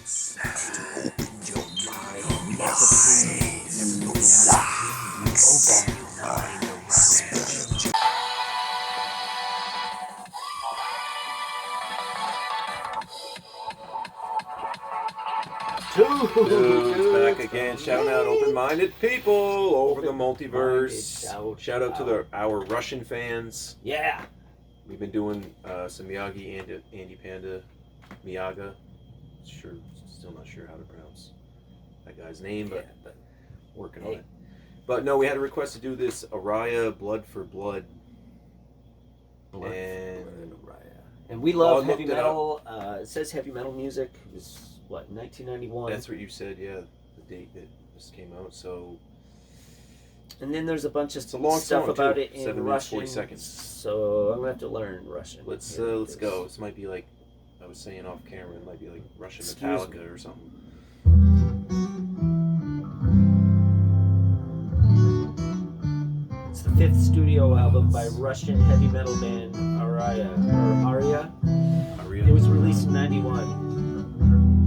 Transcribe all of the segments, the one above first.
Dude's back again, shouting out open-minded people over the multiverse. Shout out to our Russian fans. Yeah. We've been doing some Miyagi and Andy Panda, Miyaga. Still not sure how to pronounce that guy's name, but working on it. But no, we had a request to do this Aria-Blood for Blood. And we love heavy metal. It says heavy metal music. It was, what, 1991? That's what you said, yeah. The date that this came out, so... And then there's a bunch of stuff about too. it in 7 minutes, 40 Russian. seconds. So I'm going to have to learn Russian. Let's go. This might be like, I was saying off camera, it might be like Russian Metallica or something. It's the 5th studio album by Russian heavy metal band Aria. It was released in 91.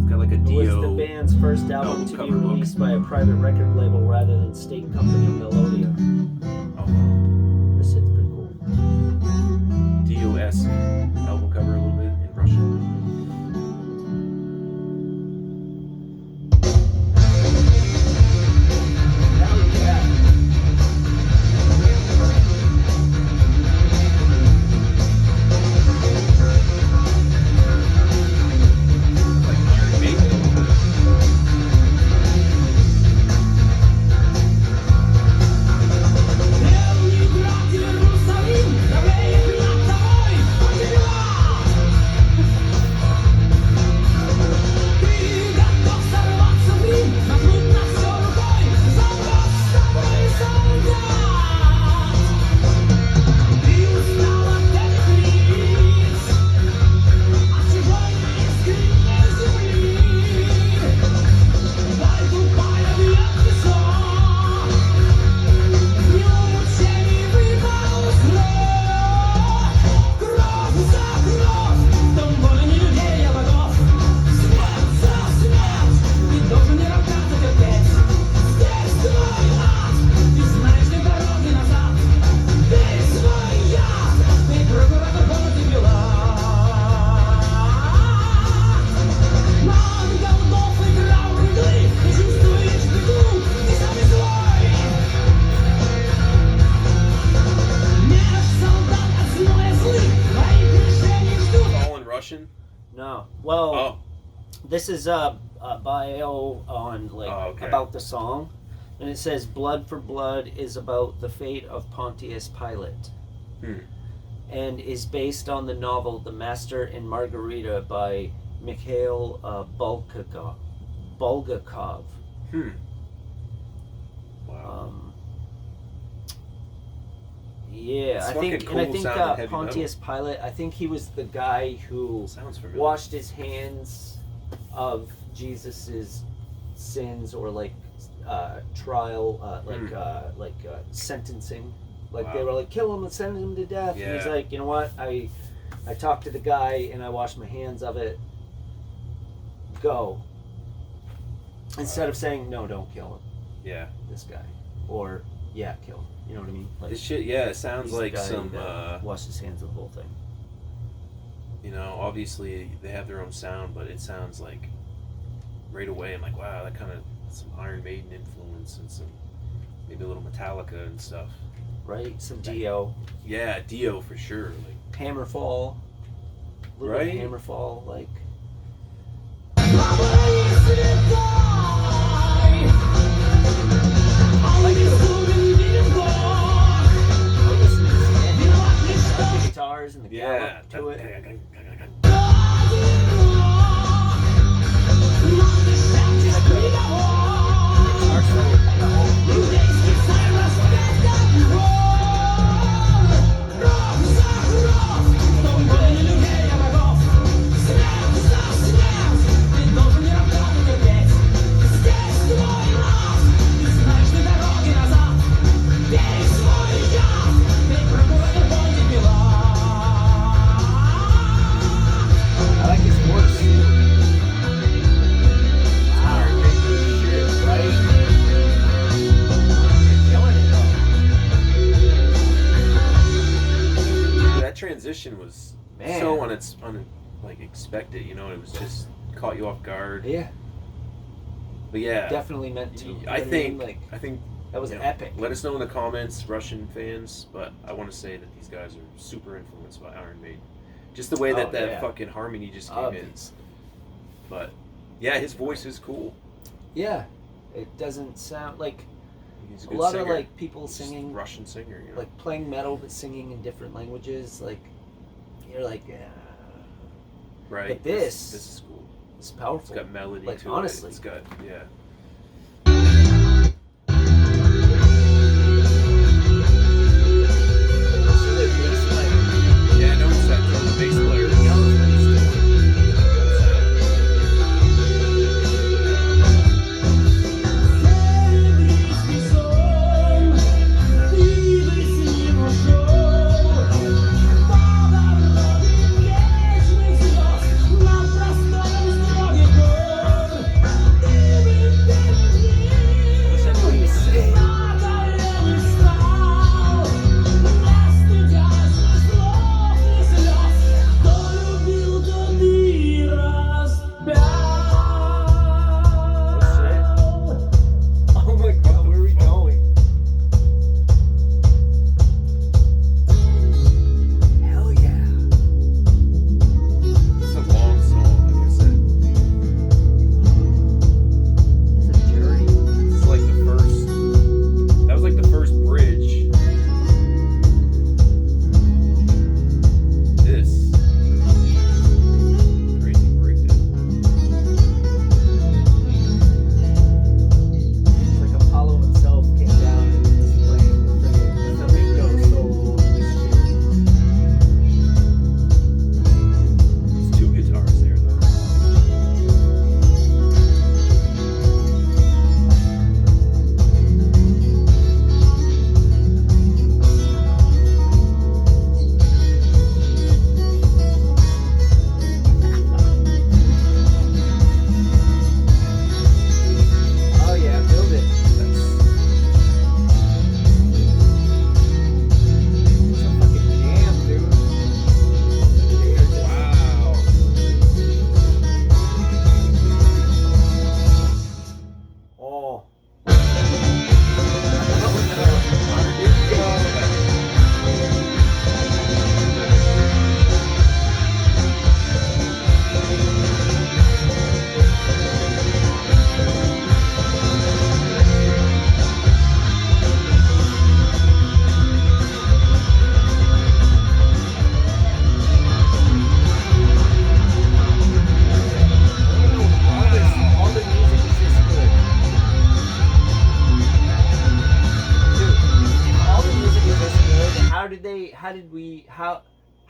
It's got like a Dio. It was the band's first album to be released by a private record label rather than state company Melodia. Oh. This shit's pretty cool. Dio-esque album cover a little bit in Russian. No. Well, this is a bio on about the song, and it says "Blood for Blood" is about the fate of Pontius Pilate, and is based on the novel "The Master and Margarita" by Mikhail Bulgakov. Wow. Yeah, I think Pontius Pilate, I think he was the guy who washed his hands of Jesus's sins, or trial, sentencing. They were like, kill him and send him to death. Yeah. And he's like, you know what? I talked to the guy and I washed my hands of it. Go. Instead of saying, no, don't kill him. Yeah. This guy. Or, yeah, kill him. You know what I mean? This shit, yeah, it sounds like some... wash his hands of the whole thing. You know, obviously they have their own sound, but it sounds like... Right away, I'm like, wow, that kind of... Some Iron Maiden influence and some... Maybe a little Metallica and stuff. Right? Some Dio. Yeah, Dio for sure. Hammerfall. A little bit of Hammerfall, like... guitars and the gallop to it. like expect it, you know. It was just caught you off guard. Yeah. But yeah, Definitely meant to. I think that was you know, epic. Let us know in the comments, Russian fans. But I want to say that these guys are super influenced by Iron Maiden. Just the way that fucking harmony just came in. But yeah, his voice is cool. Yeah, it doesn't sound like he's a a good lot singer. of like people singing Russian singer, you know? like playing metal but singing in different languages. Like you're like, yeah. Right. But this is cool. It's powerful. It's got melody like, to honestly. it. It's got yeah. Yeah, I noticed that too. The bass player.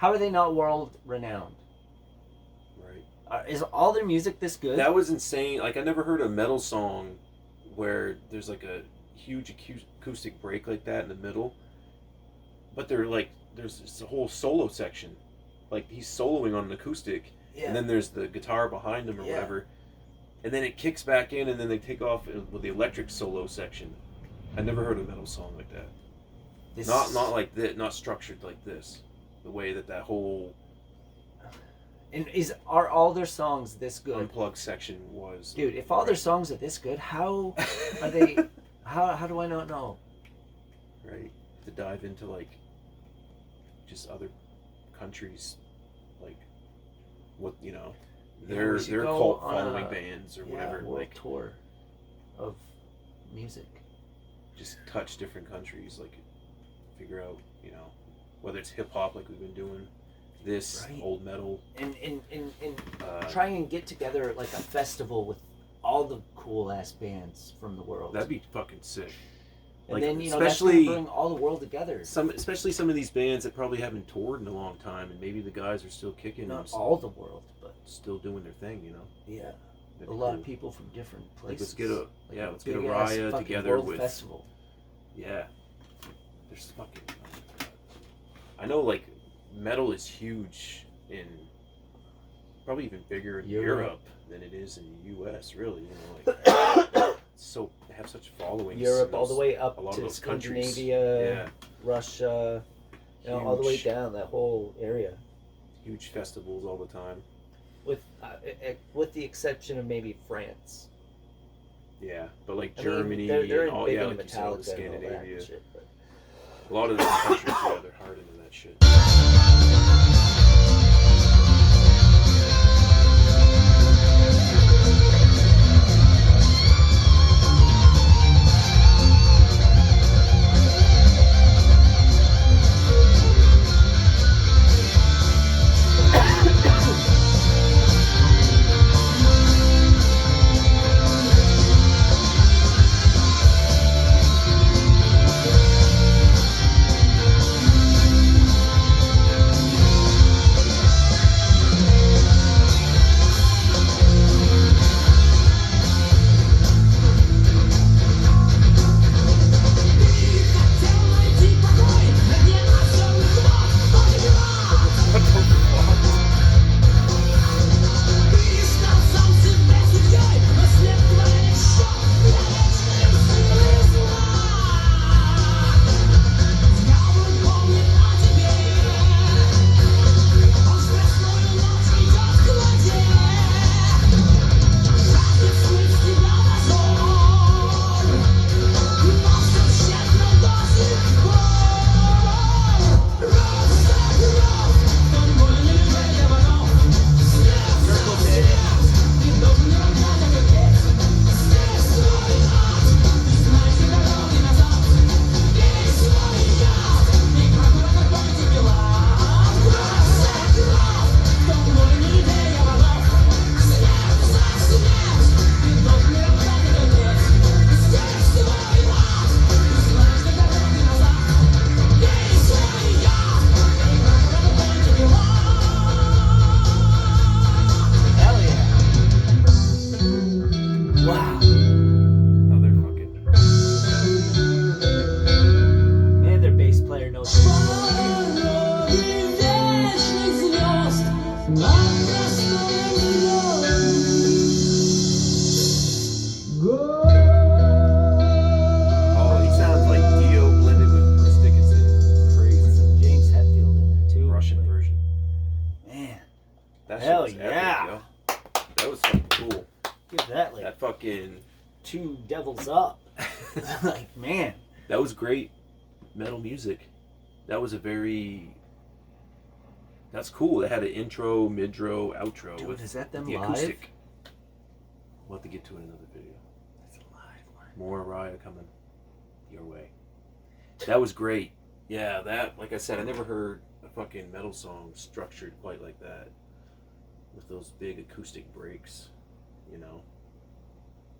How are they not world renowned? Right. Is all their music this good? That was insane. Like I never heard a metal song where there's like a huge acoustic break like that in the middle. But there's this whole solo section. Like he's soloing on an acoustic, and then there's the guitar behind him or whatever. And then it kicks back in, and then they take off with the electric solo section. I never heard a metal song like that. Not like that. Not structured like this. The way that whole and are all their songs this good? Unplugged section was. Dude, if all their songs are this good, how are they? how do I not know? Right, to dive into like just other countries, like what their cult following bands or whatever, world like tour of music. Just touch different countries, like figure out whether it's hip hop like we've been doing, this old metal, and try and get together like a festival with all the cool ass bands from the world. That'd be fucking sick. And like, then especially that's bring all the world together. Especially some of these bands that probably haven't toured in a long time, and maybe the guys are still kicking. Not all the world, but still doing their thing, Yeah, that'd a lot of people from different places. Like, let's get a Aria together with festival. Yeah, there's fucking. I know, like, metal is huge in probably even bigger in Europe than it is in the U.S. Really, like so they have such followings. Europe all the way up to those Scandinavia, Russia, all the way down that whole area. Huge festivals all the time. with the exception of maybe France. Yeah, but like I mean, Germany they're and all, big yeah, into like you said, all the Metallica and all that Scandinavia. shit, but. A lot of those countries, yeah, they're hard into that shit. Two devils up. Like, man. That was great metal music. That was that's cool. They had an intro, mid-ro, outro. Dude, with is that them the live? acoustic. We'll have to get to it in another video. That's a live one. More Aria coming your way. That was great. Yeah, that, like I said, I never heard a fucking metal song structured quite like that. With those big acoustic breaks, you know?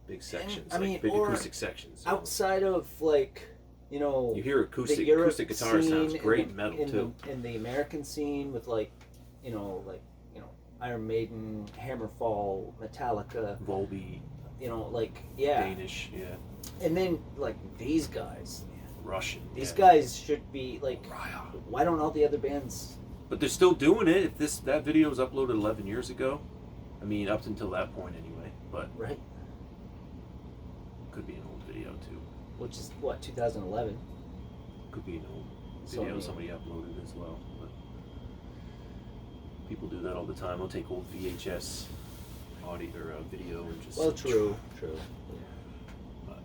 Big sections, I mean, like big acoustic sections. Outside of, like, you know, you hear acoustic guitar sounds great in metal too. In the American scene with like Iron Maiden, Hammerfall, Metallica, Volbeat, Danish, yeah. And then like these guys, Russian. These guys should be like, why don't all the other bands? But they're still doing it. If that video was uploaded 11 years ago, I mean up until that point anyway. But right. Could be an old video too. Which is what, 2011? Could be an old video somebody uploaded as well. But people do that all the time. They'll take old VHS audio or video and just. Well, true. Yeah. But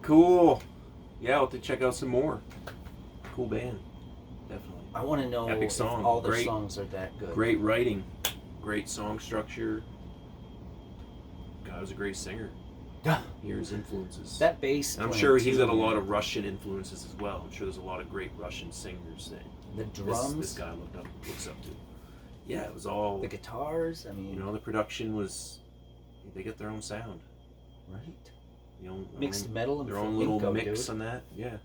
cool. Yeah, I'll have to check out some more. Cool band, definitely. I want to know Epic song. If all their songs are that good. Great writing, great song structure. Guy was a great singer. Hear his influences. That bass. I'm sure he's got a lot of Russian influences as well. I'm sure there's a lot of great Russian singers that the drums. This guy looks up to. Yeah, it was all the guitars. I mean, the production was. They get their own sound. Right. Mixed metal and their own little mix on that. Yeah.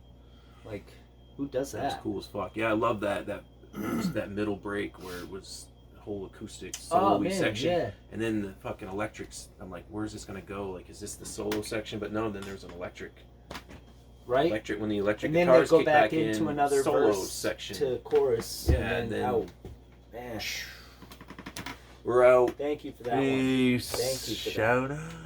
Like, who does that? That's cool as fuck. Yeah, I love that that middle break where it was. Whole acoustic solo section, and then the fucking electrics. I'm like, where's this gonna go? Like, is this the solo section? But no, then there's an electric. Right. Electric when the electric and then guitars they go kick back in, into another solo verse section to chorus. Yeah, and then out. Man. We're out. Thank you for that Peace. one. Thank you for that. Shout out.